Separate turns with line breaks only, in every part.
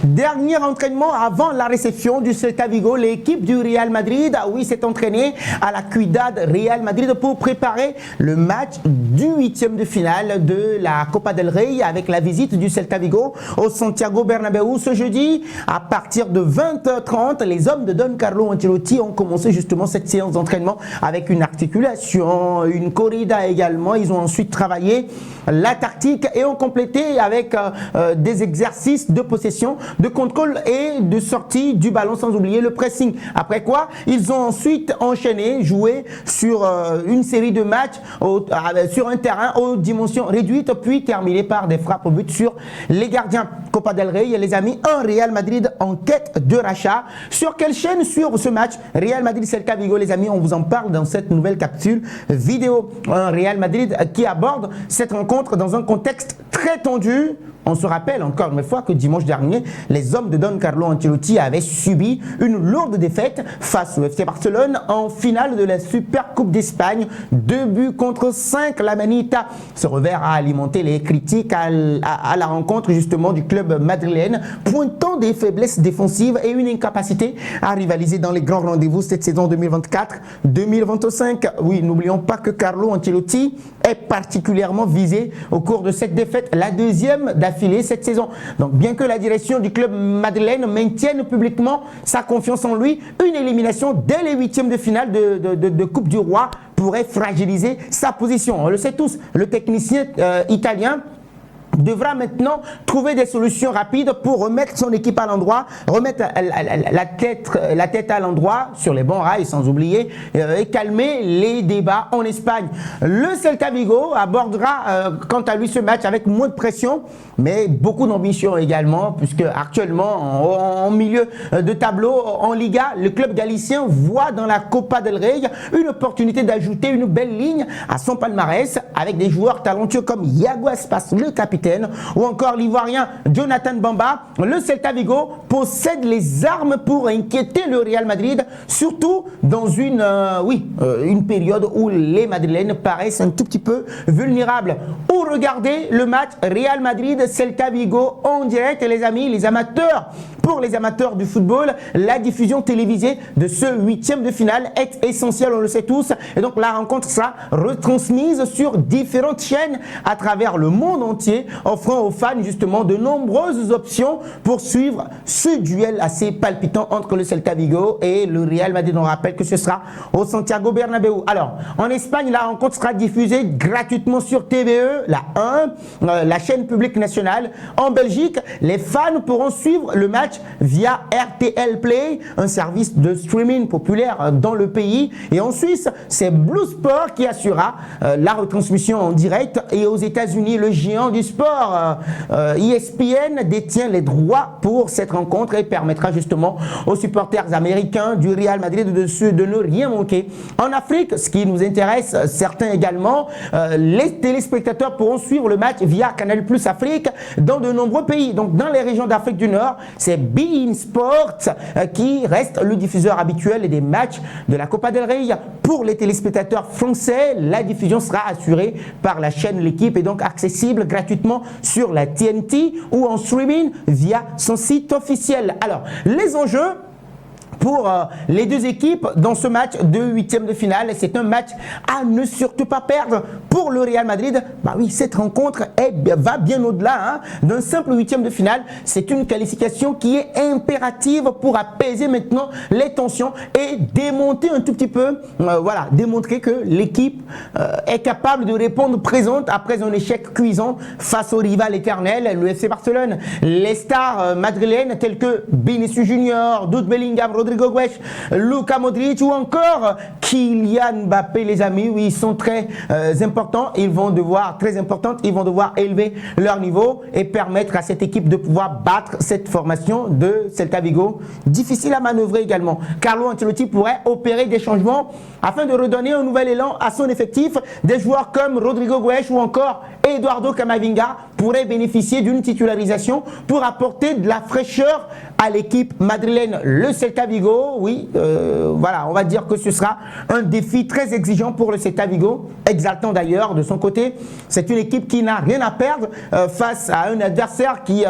Dernier entraînement avant la réception du Celta Vigo. L'équipe du Real Madrid, oui, s'est entraînée à la Ciudad Real Madrid pour préparer le match du 8e de finale de la Copa del Rey avec la visite du Celta Vigo au Santiago Bernabéu ce jeudi. À partir de 20h30, les hommes de Don Carlo Ancelotti ont commencé justement cette séance d'entraînement avec une articulation, une corrida également. Ils ont ensuite travaillé la tactique et ont complété avec des exercices de possession, de contrôle et de sortie du ballon, sans oublier le pressing. Après quoi, ils ont ensuite enchaîné, joué sur une série de matchs sur un terrain aux dimensions réduites, puis terminé par des frappes au but sur les gardiens. Copa del Rey, les amis, un Real Madrid en quête de rachat. Sur quelle chaîne sur ce match? Real Madrid-Celta Vigo, les amis, on vous en parle dans cette nouvelle capsule vidéo. Un Real Madrid qui aborde cette rencontre dans un contexte très tendu. On se rappelle encore une fois que dimanche dernier, les hommes de Don Carlo Ancelotti avaient subi une lourde défaite face au FC Barcelone en finale de la Super Coupe d'Espagne. 2-5. La Manita. Ce revers a alimenté les critiques à la rencontre justement du club madrilène, pointant des faiblesses défensives et une incapacité à rivaliser dans les grands rendez-vous cette saison 2024-2025. Oui, n'oublions pas que Carlo Ancelotti est particulièrement visé au cours de cette défaite, la deuxième d'affilée cette saison. Donc bien que la direction du club madrilène maintienne publiquement sa confiance en lui, une élimination dès les huitièmes de finale de Coupe du Roi pourrait fragiliser sa position. On le sait tous, le technicien italien devra maintenant trouver des solutions rapides pour remettre son équipe à l'endroit, remettre la tête à l'endroit sur les bons rails, sans oublier, et calmer les débats en Espagne. Le Celta Vigo abordera quant à lui ce match avec moins de pression, mais beaucoup d'ambition également, puisque actuellement en milieu de tableau en Liga, le club galicien voit dans la Copa del Rey une opportunité d'ajouter une belle ligne à son palmarès avec des joueurs talentueux comme Iago Aspas, le capitaine, ou encore l'ivoirien Jonathan Bamba. Le Celta Vigo possède les armes pour inquiéter le Real Madrid, surtout dans une période où les Madrilènes paraissent un tout petit peu vulnérables. Ou regardez le match Real Madrid-Celta Vigo en direct, les amis, les amateurs. Pour les amateurs du football, la diffusion télévisée de ce huitième de finale est essentielle, on le sait tous. Et donc la rencontre sera retransmise sur différentes chaînes à travers le monde entier, offrant aux fans justement de nombreuses options pour suivre ce duel assez palpitant entre le Celta Vigo et le Real Madrid. On rappelle que ce sera au Santiago Bernabéu. Alors, en Espagne, la rencontre sera diffusée gratuitement sur TVE, la 1, la chaîne publique nationale. En Belgique, les fans pourront suivre le match via RTL Play, un service de streaming populaire dans le pays. Et en Suisse, c'est Blue Sport qui assurera la retransmission en direct. Et aux États-Unis, le géant du sport ESPN détient les droits pour cette rencontre et permettra justement aux supporters américains du Real Madrid de ne rien manquer. En Afrique, ce qui nous intéresse, certains également, les téléspectateurs pourront suivre le match via Canal Plus Afrique dans de nombreux pays. Donc dans les régions d'Afrique du Nord, c'est beIN Sport qui reste le diffuseur habituel des matchs de la Copa del Rey. Pour les téléspectateurs français, la diffusion sera assurée par la chaîne L'équipe et donc accessible gratuitement sur la TNT ou en streaming via son site officiel. Alors, les enjeux pour les deux équipes dans ce match de huitième de finale, c'est un match à ne surtout pas perdre pour le Real Madrid. Bah oui, cette rencontre va bien au-delà d'un simple huitième de finale. C'est une qualification qui est impérative pour apaiser maintenant les tensions et démonter un tout petit peu, démontrer que l'équipe est capable de répondre présente après un échec cuisant face au rival éternel, le FC Barcelone. Les stars madrilènes telles que Vinicius Junior, Jude Bellingham, Rodrigo Goes, Luka Modric ou encore Kylian Mbappé, les amis, oui, ils sont très importants. Ils vont devoir élever leur niveau et permettre à cette équipe de pouvoir battre cette formation de Celta Vigo. Difficile à manœuvrer également. Carlo Ancelotti pourrait opérer des changements afin de redonner un nouvel élan à son effectif. Des joueurs comme Rodrigo Goes ou encore Eduardo Camavinga pourraient bénéficier d'une titularisation pour apporter de la fraîcheur à l'équipe madrilène. Le Celta Vigo, oui, on va dire que ce sera un défi très exigeant pour le Celta Vigo, exaltant d'ailleurs de son côté. C'est une équipe qui n'a rien à perdre face à un adversaire qui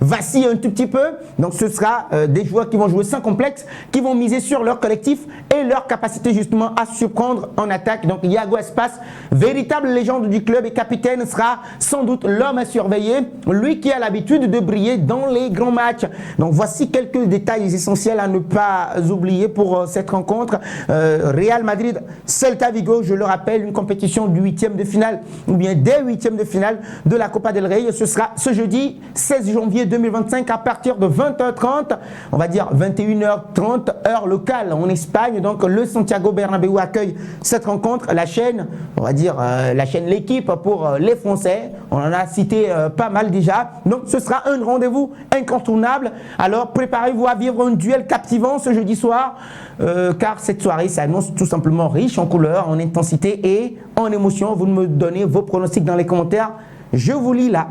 vacille un tout petit peu. Donc ce sera des joueurs qui vont jouer sans complexe, qui vont miser sur leur collectif et leur capacité justement à surprendre en attaque. Donc Iago Aspas, véritable légende du club et capitaine, sera sans doute l'homme à surveiller, lui qui a l'habitude de briller dans les grands matchs. Donc voici quelques détails essentiels à ne pas oublier pour cette rencontre. Real Madrid, Celta Vigo, je le rappelle, une compétition du huitième de finale ou bien des huitièmes de finale de la Copa del Rey. Ce sera ce jeudi 16 janvier 2025 à partir de 20h30, on va dire 21h30 heure locale en Espagne. Donc le Santiago Bernabéu accueille cette rencontre. La chaîne, on va dire la chaîne L'équipe pour les Français, on en a cité pas mal déjà. Donc ce sera un rendez-vous incontournable. Alors préparez-vous à vivre un duel captivant ce jeudi soir, car cette soirée s'annonce tout simplement riche en couleurs, en intensité et en émotion. Vous me donnez vos pronostics dans les commentaires. Je vous lis là.